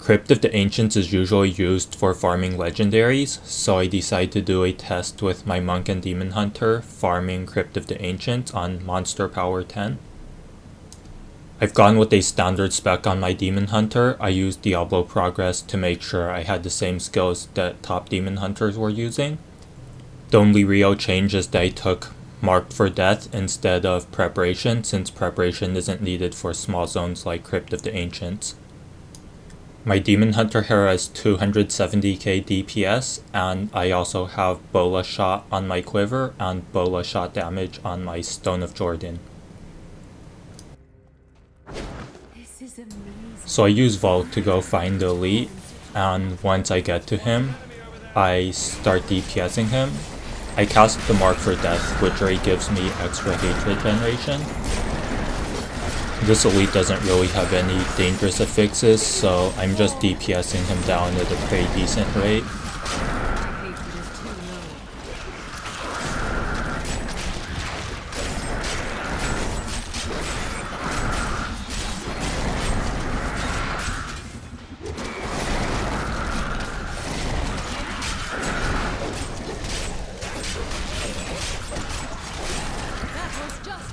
Crypt of the Ancients is usually used for farming legendaries, so I decided to do a test with my Monk and Demon Hunter farming Crypt of the Ancients on Monster Power 10. I've gone with a standard spec on my Demon Hunter. I used Diablo Progress to make sure I had the same skills that top Demon Hunters were using. The only real change is that I took Marked for Death instead of Preparation, since Preparation isn't needed for small zones like Crypt of the Ancients. My Demon Hunter here has 270k DPS, and I also have Bola Shot on my Quiver and Bola Shot damage on my Stone of Jordan. So I use Vault to go find the elite, and once I get to him, I start DPSing him. I cast the Mark for Death, which already gives me extra hatred generation. This elite doesn't really have any dangerous affixes, so I'm just DPSing him down at a pretty decent rate.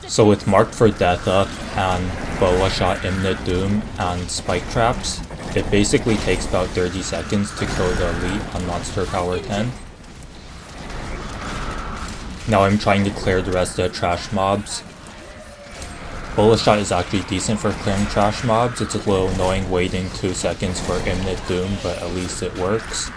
So with Marked for Death up and Bola Shot Imminent Doom and Spike Traps, it basically takes about 30 seconds to kill the elite on Monster Power 10. Now I'm trying to clear the rest of the trash mobs. Bola Shot is actually decent for clearing trash mobs. It's a little annoying waiting 2 seconds for Imminent Doom, but at least it works.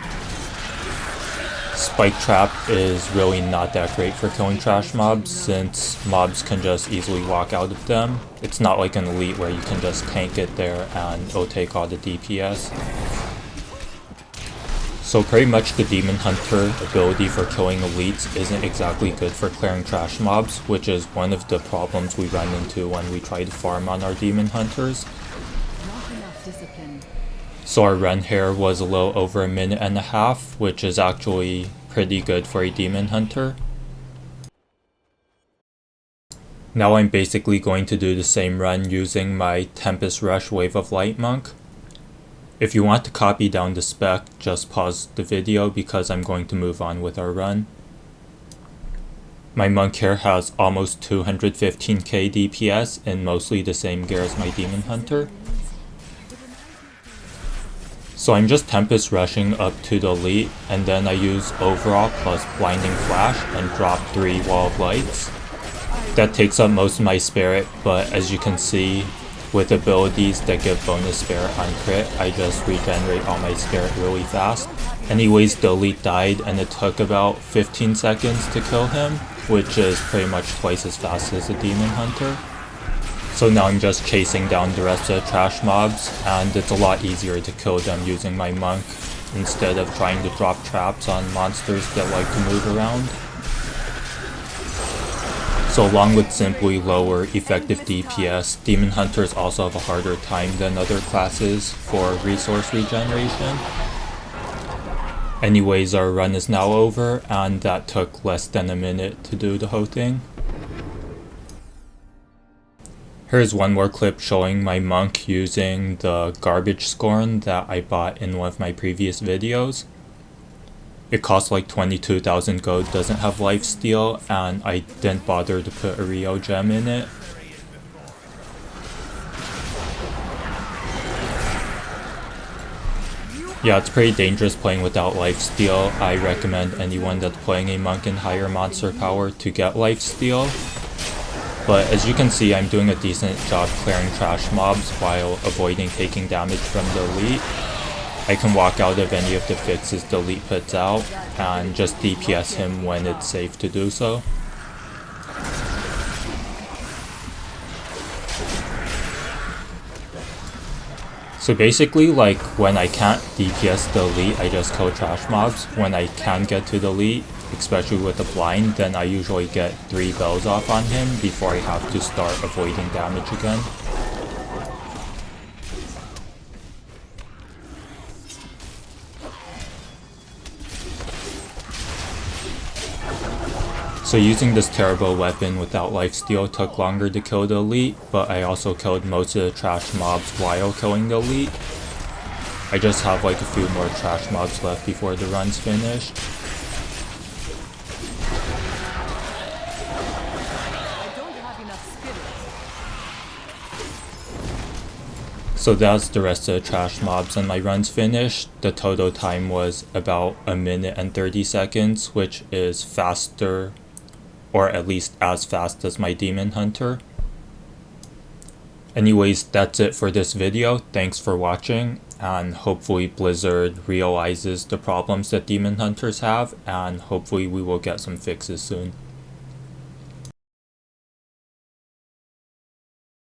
Spike Trap is really not that great for killing trash mobs, since mobs can just easily walk out of them. It's not like an elite where you can just tank it there and it'll take all the DPS. So pretty much the Demon Hunter ability for killing elites isn't exactly good for clearing trash mobs, which is one of the problems we run into when we try to farm on our Demon Hunters. So our run here was a little over 1.5 minutes, which is actually pretty good for a Demon Hunter. Now I'm basically going to do the same run using my Tempest Rush Wave of Light Monk. If you want to copy down the spec, just pause the video because I'm going to move on with our run. My Monk here has almost 215k DPS and mostly the same gear as my Demon Hunter. So I'm just Tempest rushing up to the elite, and then I use Overall plus Blinding Flash and drop 3 Wall of Lights. That takes up most of my spirit, but as you can see, with abilities that give bonus spirit on crit, I just regenerate all my spirit really fast. Anyways, the elite died and it took about 15 seconds to kill him, which is pretty much twice as fast as a Demon Hunter. So now I'm just chasing down the rest of the trash mobs, and it's a lot easier to kill them using my Monk instead of trying to drop traps on monsters that like to move around. So along with simply lower effective DPS, Demon Hunters also have a harder time than other classes for resource regeneration. Anyways, our run is now over, and that took less than a minute to do the whole thing. Here's one more clip showing my Monk using the Garbage Scorn that I bought in one of my previous videos. It costs like 22,000 gold, doesn't have lifesteal, and I didn't bother to put a Rio gem in it. Yeah, it's pretty dangerous playing without lifesteal. I recommend anyone that's playing a Monk in higher monster power to get lifesteal. But as you can see, I'm doing a decent job clearing trash mobs while avoiding taking damage from the elite. I can walk out of any of the fixes the elite puts out and just DPS him when it's safe to do so. So basically, like, when I can't DPS the elite, I just kill trash mobs. When I can get to the elite, especially with a blind, then I usually get 3 bells off on him before I have to start avoiding damage again. So using this terrible weapon without lifesteal took longer to kill the elite, but I also killed most of the trash mobs while killing the elite. I just have like a few more trash mobs left before the run's finished. So that's the rest of the trash mobs and my run's finished. The total time was about 1 minute and 30 seconds, which is faster, or at least as fast as my Demon Hunter. Anyways, that's it for this video. Thanks for watching, and hopefully Blizzard realizes the problems that Demon Hunters have, and hopefully we will get some fixes soon.